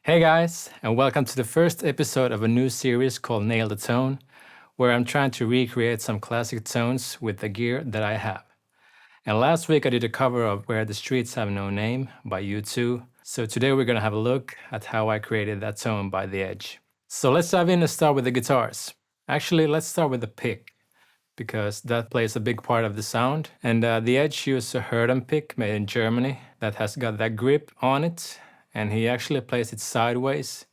Hey guys, and welcome to the first episode of a new series called Nail the Tone, where I'm trying to recreate some classic tones with the gear that I have. And last week I did a cover of Where the Streets Have No Name by U2, so today we're gonna have a look at how I created that tone by The Edge. So let's dive in and start with the guitars. Actually, let's start with the pick, because that plays a big part of the sound. And The Edge used a Herden pick made in Germany that has got that grip on it, and he actually plays it sideways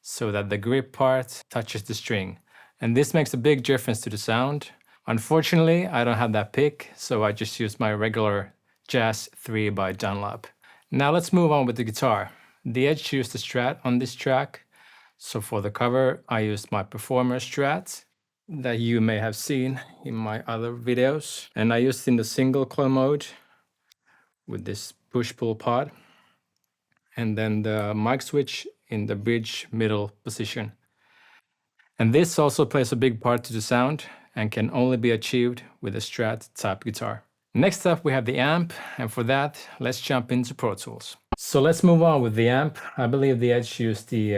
so that the grip part touches the string. And this makes a big difference to the sound. Unfortunately, I don't have that pick, so I just used my regular Jazz 3 by Dunlop. Now let's move on with the guitar. The Edge used the Strat on this track, so for the cover I used my Performer Strat that you may have seen in my other videos. And I used it in the single coil mode with this push-pull pod, and then the mic switch in the bridge middle position. And this also plays a big part to the sound and can only be achieved with a Strat type guitar. Next up we have the amp, and for that let's jump into Pro Tools. So let's move on with the amp. I believe the Edge used the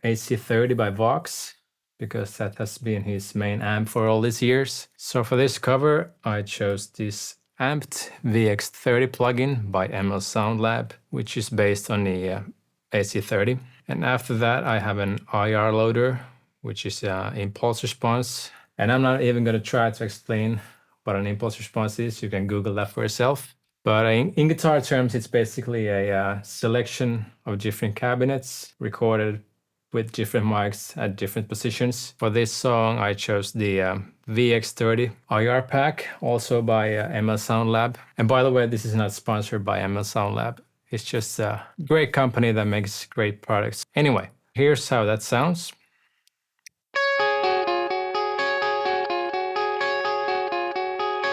AC30 by Vox, because that has been his main amp for all these years. So for this cover I chose this Amped VX30 plugin by ML Sound Lab, which is based on the AC30. And after that I have an IR loader, which is impulse response. And I'm not even going to try to explain what an impulse response is. You can Google that for yourself. But in guitar terms, it's basically a selection of different cabinets recorded with different mics at different positions. For this song, I chose the VX30 IR pack, also by ML Sound Lab. And by the way, this is not sponsored by ML Sound Lab. It's just a great company that makes great products. Anyway, here's how that sounds.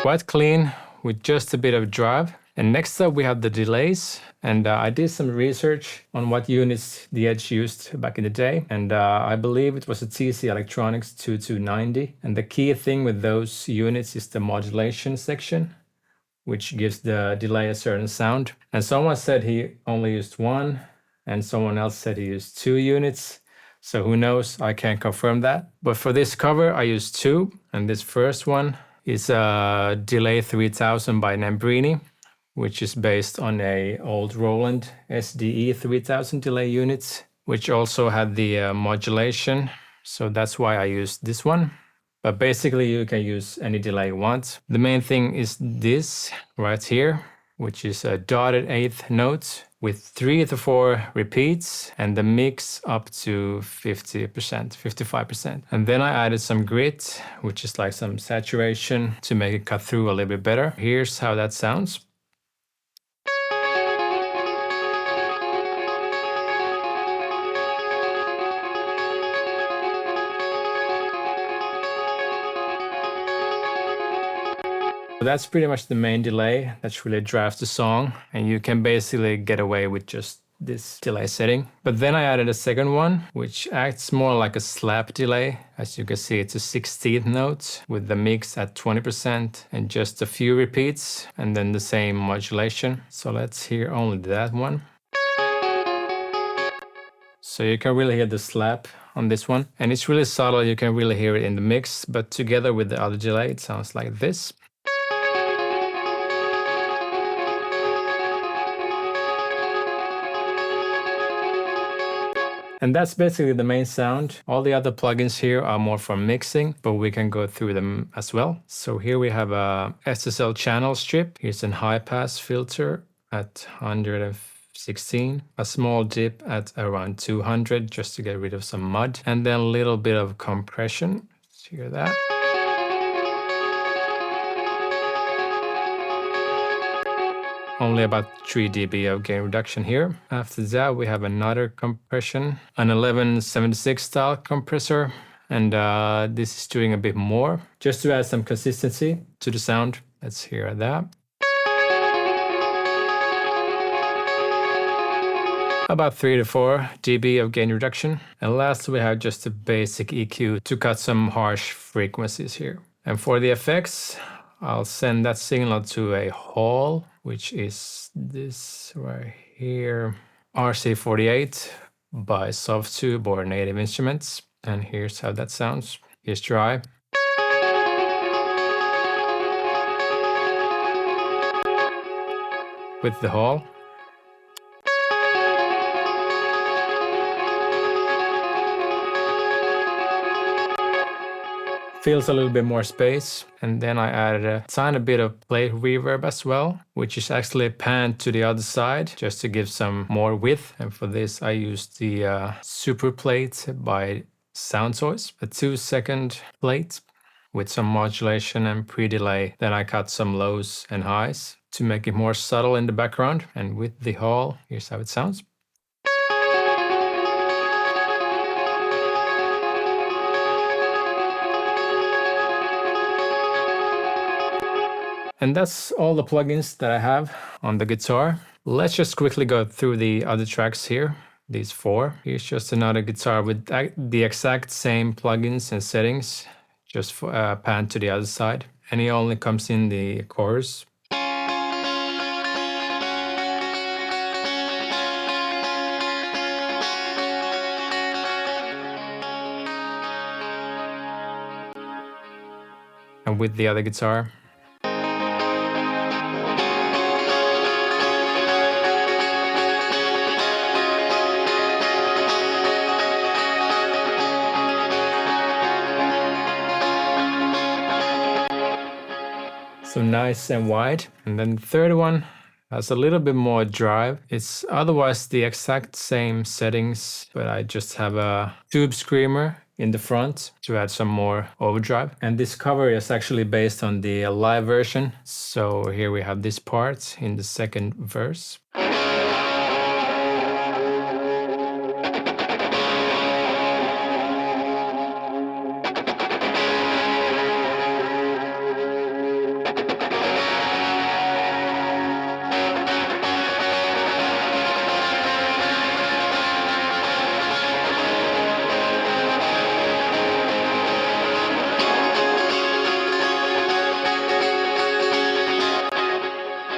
Quite clean with just a bit of drive. And next up we have the delays, and I did some research on what units the Edge used back in the day, and I believe it was a TC Electronics 2290. And the key thing with those units is the modulation section, which gives the delay a certain sound. And someone said he only used one, and someone else said he used 2 units. So who knows, I can't confirm that. But for this cover I used 2, and this first one is a Delay 3000 by Nambrini, which is based on a old Roland SDE 3000 delay unit, which also had the modulation. So that's why I used this one. But basically you can use any delay you want. The main thing is this right here, which is a dotted 8th note with 3 to 4 repeats and the mix up to 50%, 55%. And then I added some grit, which is like some saturation to make it cut through a little bit better. Here's how that sounds. That's pretty much the main delay that really drives the song, and you can basically get away with just this delay setting. But then I added a second one, which acts more like a slap delay. As you can see, it's a 16th note with the mix at 20% and just a few repeats, and then the same modulation. So let's hear only that one. So you can really hear the slap on this one, and it's really subtle. You can really hear it in the mix, but together with the other delay, it sounds like this. And that's basically the main sound. All the other plugins here are more for mixing, but we can go through them as well. So here we have a SSL channel strip. Here's a high pass filter at 116, a small dip at around 200 just to get rid of some mud, and then a little bit of compression. Let's hear that. Only about 3 dB of gain reduction here. After that, we have another compression, an 1176 style compressor, and this is doing a bit more, just to add some consistency to the sound. Let's hear that. About 3 to 4 dB of gain reduction. And last, we have just a basic EQ to cut some harsh frequencies here. And for the effects, I'll send that signal to a hall, which is this right here, RC48 by Softube or Native Instruments. And here's how that sounds. Here's dry. With the hall. Feels a little bit more space. And then I added a tiny bit of plate reverb as well, which is actually panned to the other side just to give some more width. And for this, I used the Super Plate by Soundtoys, a 2-second plate with some modulation and pre-delay. Then I cut some lows and highs to make it more subtle in the background. And with the hall, here's how it sounds. And that's all the plugins that I have on the guitar. Let's just quickly go through the other tracks here, these 4. Here's just another guitar with the exact same plugins and settings, just panned to the other side. And it only comes in the chorus. And with the other guitar. So nice and wide. And then the third one has a little bit more drive. It's otherwise the exact same settings, but I just have a tube screamer in the front to add some more overdrive. And this cover is actually based on the live version. So here we have this part in the second verse.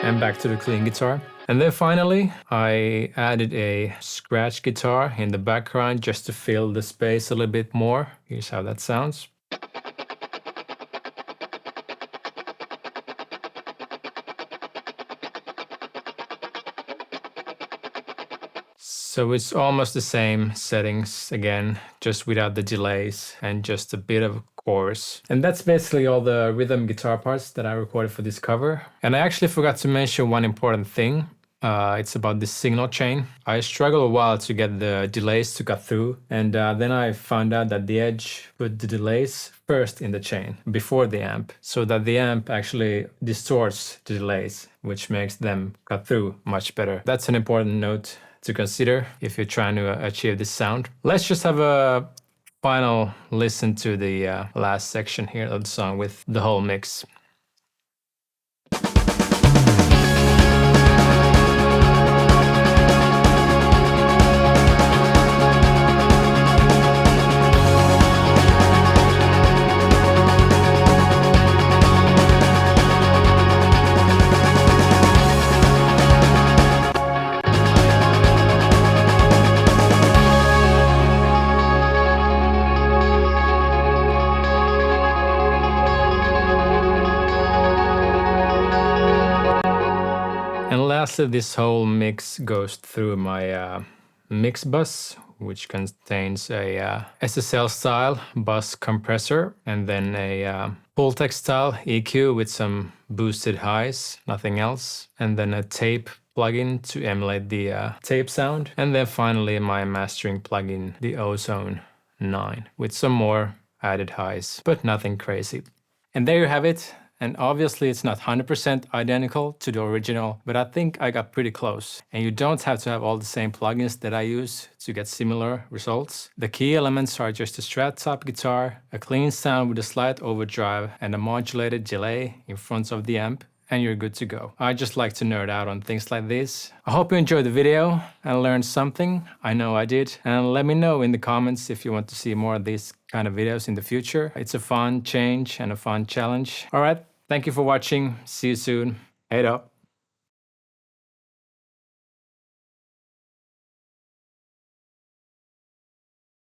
And back to the clean guitar. And then finally, I added a scratch guitar in the background just to fill the space a little bit more. Here's how that sounds. So it's almost the same settings again, just without the delays and just a bit of chorus. And that's basically all the rhythm guitar parts that I recorded for this cover. And I actually forgot to mention one important thing. It's about the signal chain. I struggled a while to get the delays to cut through, and then I found out that the Edge put the delays first in the chain before the amp, so that the amp actually distorts the delays, which makes them cut through much better. That's an important note to consider if you're trying to achieve this sound. Let's just have a final listen to the last section here of the song with the whole mix. And lastly, this whole mix goes through my mix bus, which contains a SSL style bus compressor, and then a Pultec style EQ with some boosted highs, nothing else, and then a tape plugin to emulate the tape sound, and then finally my mastering plugin, the Ozone 9, with some more added highs, but nothing crazy. And there you have it. And obviously it's not 100% identical to the original, but I think I got pretty close. And you don't have to have all the same plugins that I use to get similar results. The key elements are just a Strat top guitar, a clean sound with a slight overdrive, and a modulated delay in front of the amp, and you're good to go. I just like to nerd out on things like this. I hope you enjoyed the video and learned something. I know I did. And let me know in the comments if you want to see more of these kind of videos in the future. It's a fun change and a fun challenge. All right, thank you for watching. See you soon. Hej då.